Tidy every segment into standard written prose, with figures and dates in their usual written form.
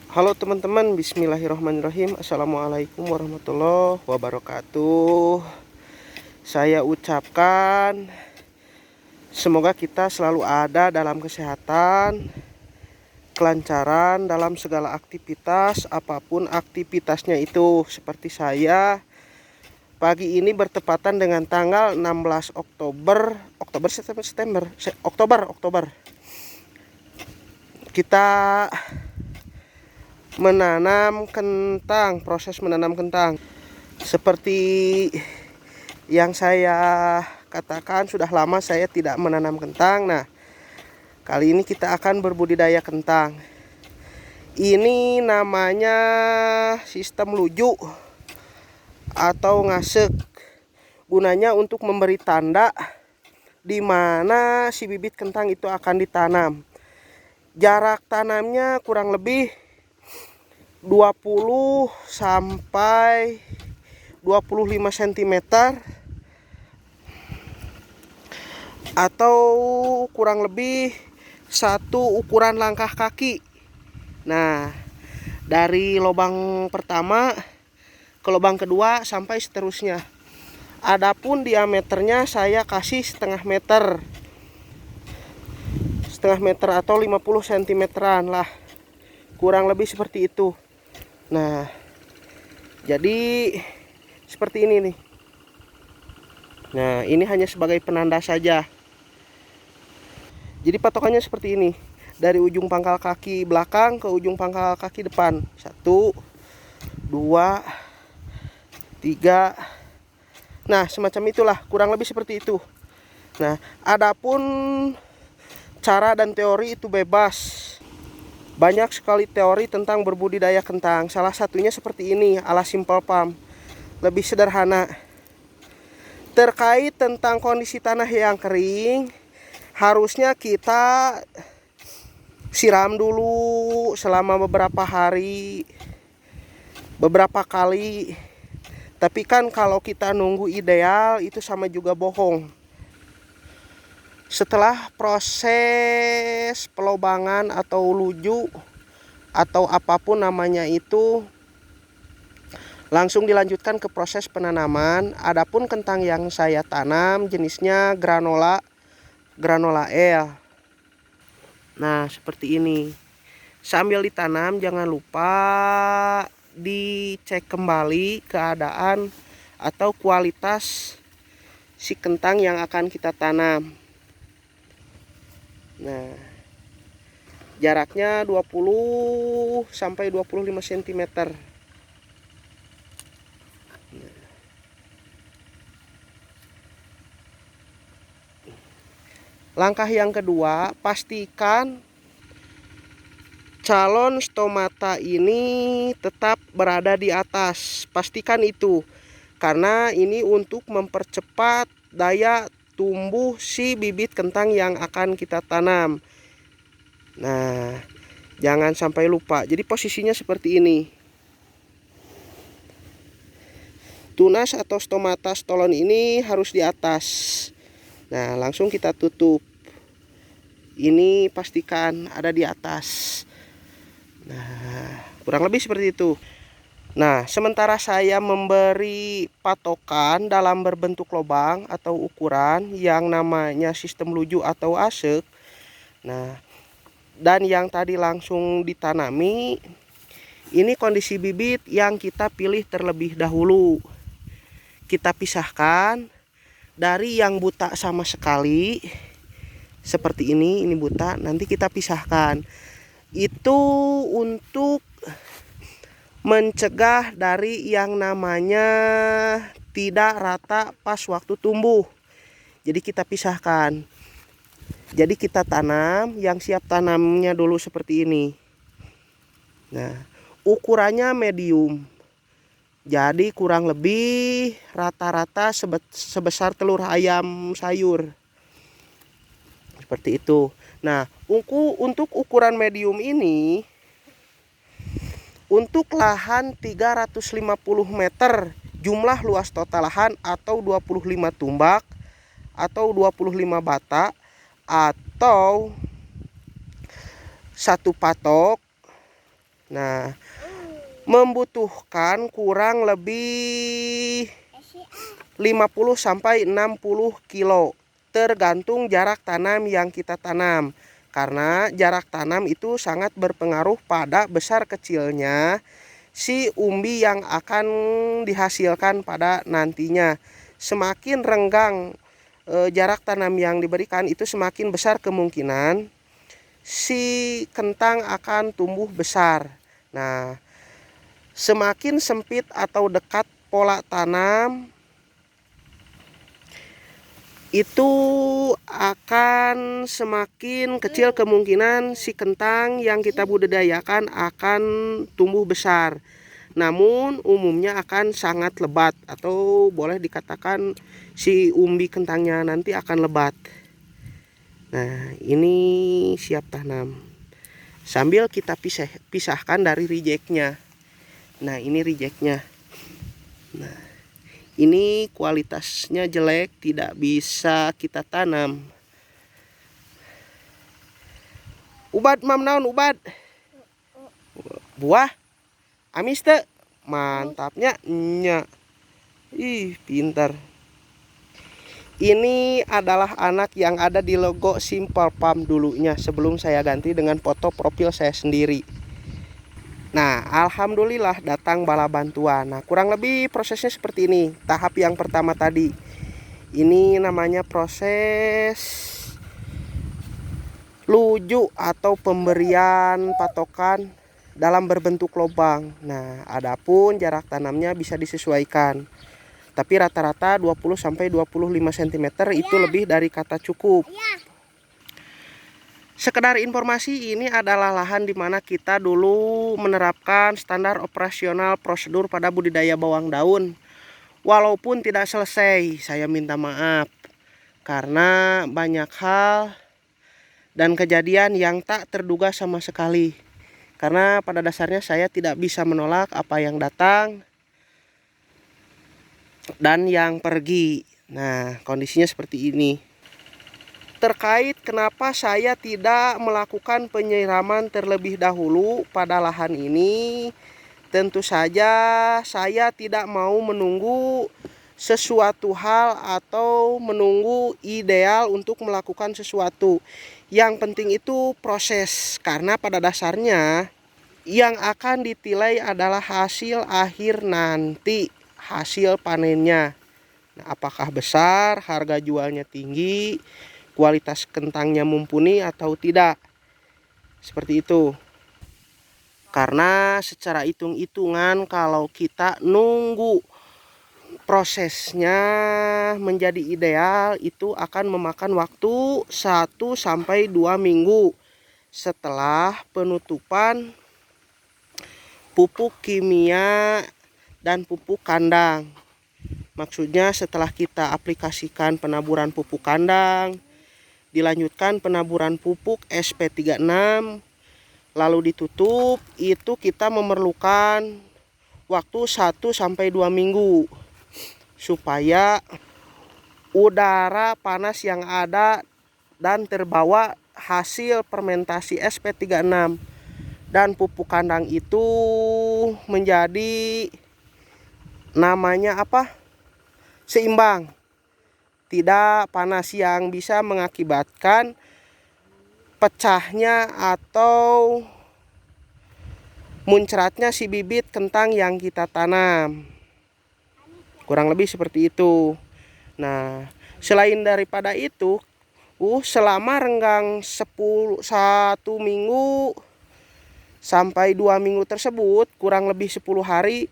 Halo teman-teman, bismillahirrahmanirrahim. Assalamualaikum warahmatullahi wabarakatuh. Saya ucapkan semoga kita selalu ada dalam kesehatan, kelancaran dalam segala aktivitas, apapun aktivitasnya itu. Seperti saya, pagi ini bertepatan dengan tanggal 16 Oktober. Kita menanam kentang, proses menanam kentang. Seperti yang saya katakan, sudah lama saya tidak menanam kentang. Nah, kali ini kita akan berbudidaya kentang. Ini namanya sistem luju atau ngasek. Gunanya untuk memberi tanda di mana si bibit kentang itu akan ditanam. Jarak tanamnya kurang lebih 20 sampai 25 cm atau kurang lebih satu ukuran langkah kaki. Nah, dari lubang pertama ke lubang kedua sampai seterusnya. Adapun diameternya saya kasih setengah meter atau 50 cm lah, kurang lebih seperti itu. Nah, jadi seperti ini nih. Nah, ini hanya sebagai penanda saja. Jadi patokannya seperti ini. Dari ujung pangkal kaki belakang ke ujung pangkal kaki depan. 1, 2, 3. Nah, semacam itulah, kurang lebih seperti itu. Nah, adapun cara dan teori itu bebas. Banyak sekali teori tentang berbudidaya kentang. Salah satunya seperti ini, ala simple farm. Lebih sederhana. Terkait tentang kondisi tanah yang kering, harusnya kita siram dulu selama beberapa hari, beberapa kali. Tapi kan kalau kita nunggu ideal, itu sama juga bohong. Setelah proses pelobangan atau luju atau apapun namanya itu, langsung dilanjutkan ke proses penanaman. Adapun kentang yang saya tanam jenisnya granola L. Nah, seperti ini. Sambil ditanam jangan lupa dicek kembali keadaan atau kualitas si kentang yang akan kita tanam. Nah, jaraknya 20 sampai 25 cm. Langkah yang kedua, pastikan calon stomata ini tetap berada di atas. Pastikan itu, karena ini untuk mempercepat daya tumbuh si bibit kentang yang akan kita tanam. Nah, jangan sampai lupa. Jadi posisinya seperti ini. Tunas atau stomata stolon ini harus di atas. Nah, langsung kita tutup. Ini pastikan ada di atas. Nah, kurang lebih seperti itu. Nah, sementara saya memberi patokan dalam berbentuk lubang atau ukuran yang namanya sistem luju atau asek. Nah, dan yang tadi langsung ditanami, ini kondisi bibit yang kita pilih terlebih dahulu. Kita pisahkan dari yang buta sama sekali. Seperti ini buta, nanti kita pisahkan. Itu untuk mencegah dari yang namanya tidak rata pas waktu tumbuh. Jadi kita pisahkan. Jadi kita tanam, yang siap tanamnya dulu seperti ini. Nah, ukurannya medium. Jadi kurang lebih rata-rata sebesar telur ayam sayur. Seperti itu. Nah, untuk ukuran medium ini, untuk lahan 350 meter jumlah luas total lahan atau 25 tumbak atau 25 bata atau 1 patok Nah, membutuhkan kurang lebih 50 sampai 60 kilo tergantung jarak tanam yang kita tanam. Karena jarak tanam itu sangat berpengaruh pada besar kecilnya si umbi yang akan dihasilkan pada nantinya. Semakin renggang jarak tanam yang diberikan, itu semakin besar kemungkinan si kentang akan tumbuh besar. Nah, semakin sempit atau dekat pola tanam, itu akan semakin kecil kemungkinan si kentang yang kita budidayakan akan tumbuh besar. Namun umumnya akan sangat lebat, atau boleh dikatakan si umbi kentangnya nanti akan lebat. Nah, ini siap tanam. Sambil kita pisahkan dari rejectnya. Nah, ini rejectnya. Nah, ini kualitasnya jelek, tidak bisa kita tanam. Ubad mam naon ubad? Buah? Amis teh? Mantapnya nya. Ih, pintar. Ini adalah anak yang ada di logo Simple Farm dulunya, sebelum saya ganti dengan foto profil saya sendiri. Nah, alhamdulillah datang bala bantuan. Nah, kurang lebih prosesnya seperti ini. Tahap yang pertama tadi, ini namanya proses luju atau pemberian patokan dalam berbentuk lubang. Nah, adapun jarak tanamnya bisa disesuaikan. Tapi rata-rata 20 sampai 25 cm itu lebih dari kata cukup. Sekedar informasi, ini adalah lahan di mana kita dulu menerapkan standar operasional prosedur pada budidaya bawang daun. Walaupun tidak selesai, saya minta maaf. Karena banyak hal dan kejadian yang tak terduga sama sekali. Karena pada dasarnya saya tidak bisa menolak apa yang datang dan yang pergi. Nah, kondisinya seperti ini. Terkait kenapa saya tidak melakukan penyiraman terlebih dahulu pada lahan ini, tentu saja saya tidak mau menunggu sesuatu hal atau menunggu ideal untuk melakukan sesuatu. Yang penting itu proses, karena pada dasarnya yang akan ditilai adalah hasil akhir nanti, hasil panennya. Nah, apakah besar, harga jualnya tinggi, kualitas kentangnya mumpuni atau tidak. Seperti itu. Karena secara hitung-hitungan kalau kita nunggu prosesnya menjadi ideal, itu akan memakan waktu 1 sampai 2 minggu setelah penutupan pupuk kimia dan pupuk kandang. Maksudnya setelah kita aplikasikan penaburan pupuk kandang, dilanjutkan penaburan pupuk SP36, lalu ditutup, itu kita memerlukan waktu 1 sampai 2 minggu supaya udara panas yang ada dan terbawa hasil fermentasi SP36 dan pupuk kandang itu menjadi namanya apa? Seimbang. Tidak panas yang bisa mengakibatkan pecahnya atau muncratnya si bibit kentang yang kita tanam. Kurang lebih seperti itu. Nah, selain daripada itu, selama renggang 1 minggu sampai 2 minggu tersebut, kurang lebih 10 hari,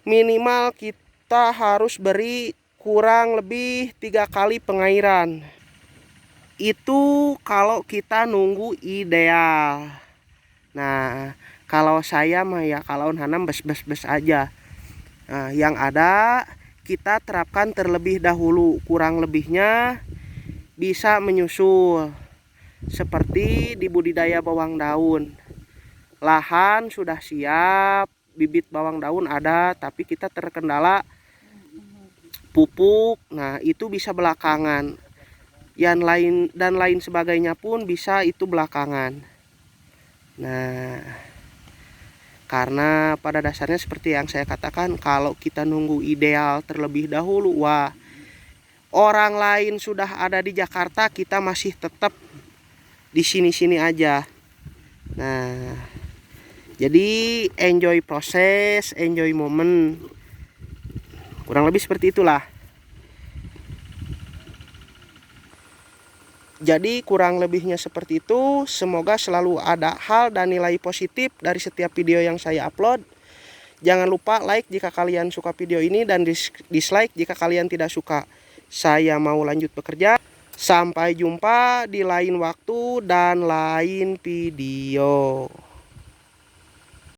minimal kita harus beri kurang lebih 3 kali pengairan. Itu kalau kita nunggu ideal. Nah, kalau saya mah ya kalau nanam bes aja. Nah, yang ada kita terapkan terlebih dahulu, kurang lebihnya bisa menyusul. Seperti di budidaya bawang daun. Lahan sudah siap, bibit bawang daun ada, tapi kita terkendala pupuk. Nah, itu bisa belakangan. Yang lain dan lain sebagainya pun bisa itu belakangan. Nah, Karena pada dasarnya seperti yang saya katakan, kalau kita nunggu ideal terlebih dahulu, wah, orang lain sudah ada di Jakarta, kita masih tetap di sini-sini aja. Nah, jadi enjoy proses, enjoy momen. Kurang lebih seperti itulah. Jadi kurang lebihnya seperti itu. Semoga selalu ada hal dan nilai positif dari setiap video yang saya upload. Jangan lupa like jika kalian suka video ini dan dislike jika kalian tidak suka. Saya mau lanjut bekerja. Sampai jumpa di lain waktu dan lain video.